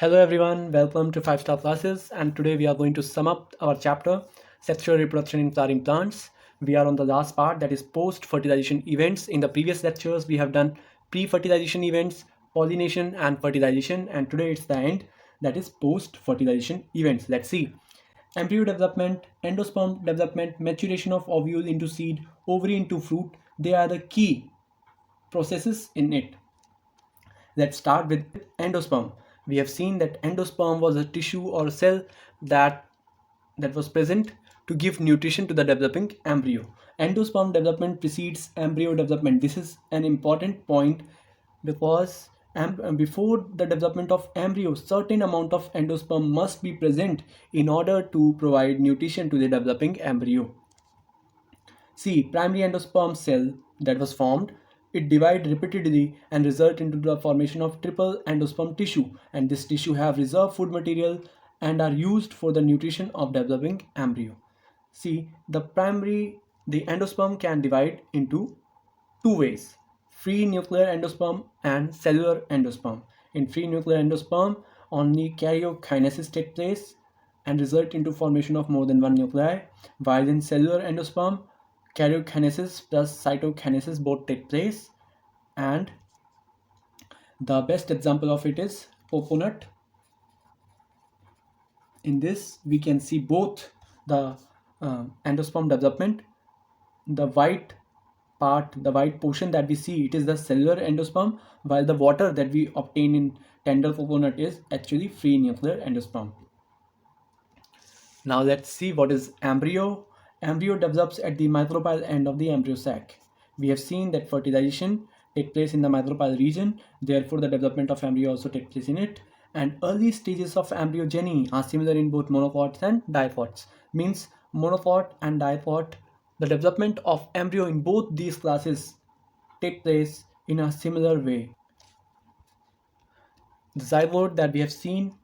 Hello everyone, welcome to 5 Star Classes, and today we are going to sum up our chapter Sexual Reproduction in Flowering Plants. We are on the last part, that is post-fertilization events. In the previous lectures we have done pre-fertilization events, pollination and fertilization, and today it's the end, that is post-fertilization events. Let's see. Embryo development, endosperm development, maturation of ovule into seed, ovary into fruit, they are the key processes in it. Let's start with endosperm. We have seen that endosperm was a tissue or cell that was present to give nutrition to the developing embryo. Endosperm development precedes embryo development. This is an important point because before the development of embryo, certain amount of endosperm must be present in order to provide nutrition to the developing embryo. See, primary endosperm cell that was formed, it divide repeatedly and result into the formation of triple endosperm tissue, and this tissue have reserved food material and are used for the nutrition of developing embryo. See, the endosperm can divide into two ways: free nuclear endosperm and cellular endosperm. In free nuclear endosperm, only karyokinesis takes place and result into formation of more than one nuclei, while in cellular endosperm, karyokinesis plus cytokinesis both take place. And the best example of it is coconut. In this we can see both the endosperm development. The white part, the white portion that we see, it is the cellular endosperm, while the water that we obtain in tender coconut is actually free nuclear endosperm. Now let's see what is embryo. Embryo develops at the micropyle end of the embryo sac. We have seen that fertilization takes place in the micropyle region, therefore the development of embryo also takes place in it. And early stages of embryogeny are similar in both monopods and dipods. Means monopod and dipod, the development of embryo in both these classes take place in a similar way. The zygote that we have seen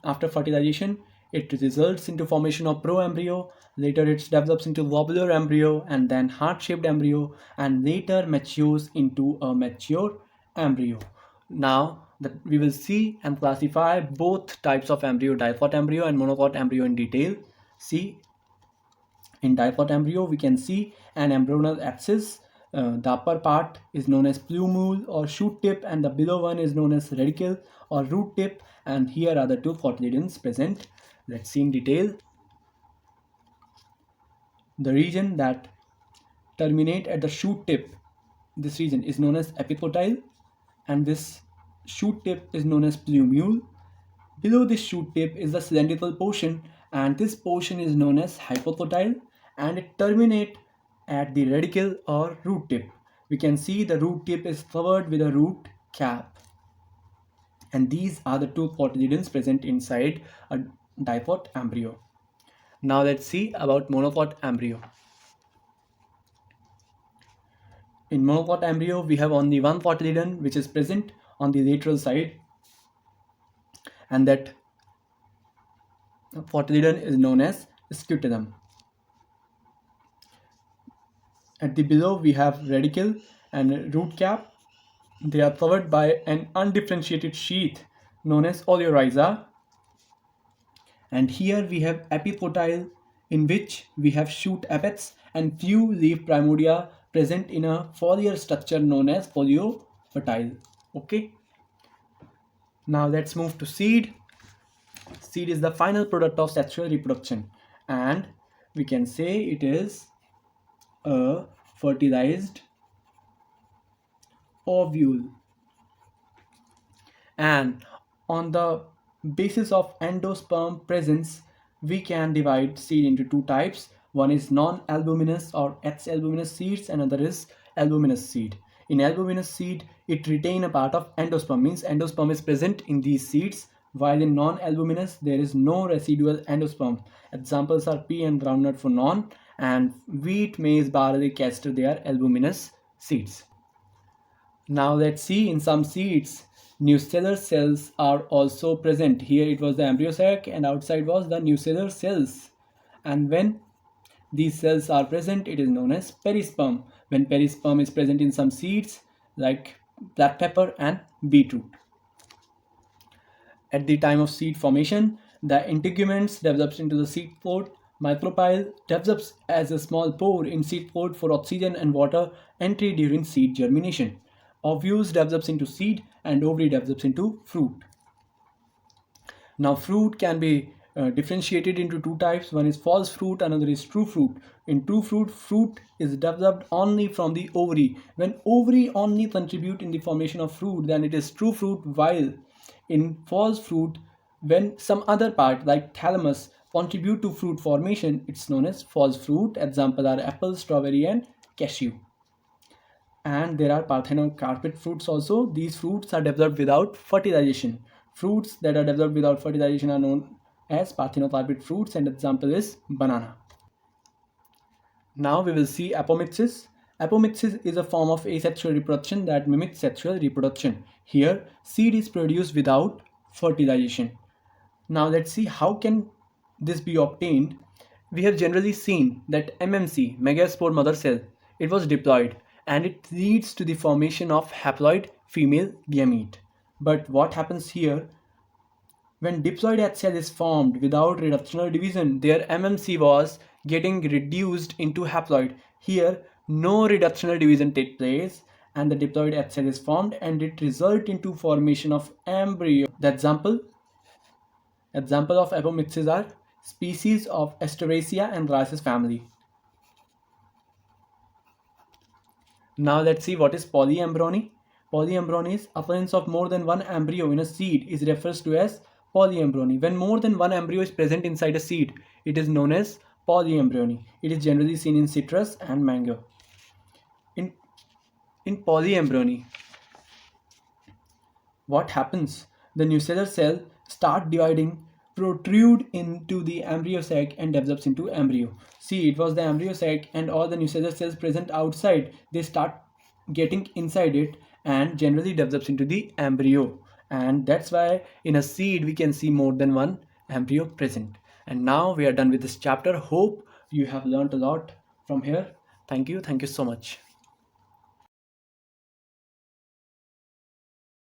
after fertilization, it results into formation of pro-embryo, later it develops into lobular embryo and then heart-shaped embryo, and later matures into a mature embryo. Now that we will see and classify both types of embryo, dipod embryo and monopod embryo, in detail. See, in dipod embryo we can see an embryonal axis. The upper part is known as plumule or shoot tip, and the below one is known as radicle or root tip, and here are the two cotyledons present. Let's see in detail. The region that terminate at the shoot tip, this region is known as epicotyle, and this shoot tip is known as plumule. Below this shoot tip is the cylindrical portion, and this portion is known as hypocotyle, and it terminates at the radicle or root tip. We can see the root tip is covered with a root cap, and these are the two cotyledons present inside a dipod embryo. Now let's see about monopod embryo. In monopod embryo we have only one cotyledon which is present on the lateral side, and that cotyledon is known as scutellum. At the below we have radicle and root cap. They are covered by an undifferentiated sheath known as oleorhiza. And here we have epicotyle, in which we have shoot apex and few leaf primordia present in a foliar structure known as foliopatile. Okay. Now let's move to seed. Seed is the final product of sexual reproduction, and we can say it is a fertilized ovule. And on the basis of endosperm presence, we can divide seed into two types. One is non-albuminous or X-albuminous seeds, and another is albuminous seed. In albuminous seed, it retain a part of endosperm, means endosperm is present in these seeds, while in non-albuminous there is no residual endosperm. Examples are pea and groundnut for non, and wheat, maize, barley, castor, they are albuminous seeds. Now let's see, in some seeds nucellar cells are also present. Here it was the embryo sac and outside was the nucellar cells, and when these cells are present it is known as perisperm. When perisperm is present in some seeds like black pepper and beetroot. At the time of seed formation, the integuments develops into the seed pod. Micropyle develops as a small pore in seed pod for oxygen and water entry during seed germination. Ovules develops into seed and ovary develops into fruit. Now fruit can be differentiated into two types. One is false fruit, another is true fruit. In true fruit, fruit is developed only from the ovary. When ovary only contribute in the formation of fruit, then it is true fruit, while in false fruit, when some other part like thalamus contribute to fruit formation, it's known as false fruit. Example are apple, strawberry and cashew. And there are parthenocarpet fruits also. These fruits are developed without fertilization. Fruits that are developed without fertilization are known as parthenocarpet fruits, and example is banana. Now we will see apomixis. Apomixis is a form of asexual reproduction that mimics sexual reproduction. Here, seed is produced without fertilization. Now let's see how can this be obtained. We have generally seen that MMC, megaspore mother cell, it was diploid and it leads to the formation of haploid female gamete. But what happens here? When diploid egg cell is formed without reductional division, their MMC was getting reduced into haploid. Here, no reductional division takes place and the diploid egg cell is formed and it results into formation of embryo. The example of apomixis are species of Asteraceae and Rhizaceae family. Now let's see what is polyembryony. Polyembryony is occurrence of more than one embryo in a seed is referred to as polyembryony. When more than one embryo is present inside a seed, it is known as polyembryony. It is generally seen in citrus and mango. In polyembryony, what happens? The nucellar cell start dividing, protrude into the embryo sac and develops into embryo. See, it was the embryo sac and all the nucellar cells present outside, they start getting inside it and generally develops into the embryo. And that's why in a seed we can see more than one embryo present. And now we are done with this chapter. Hope you have learned a lot from here. Thank you so much.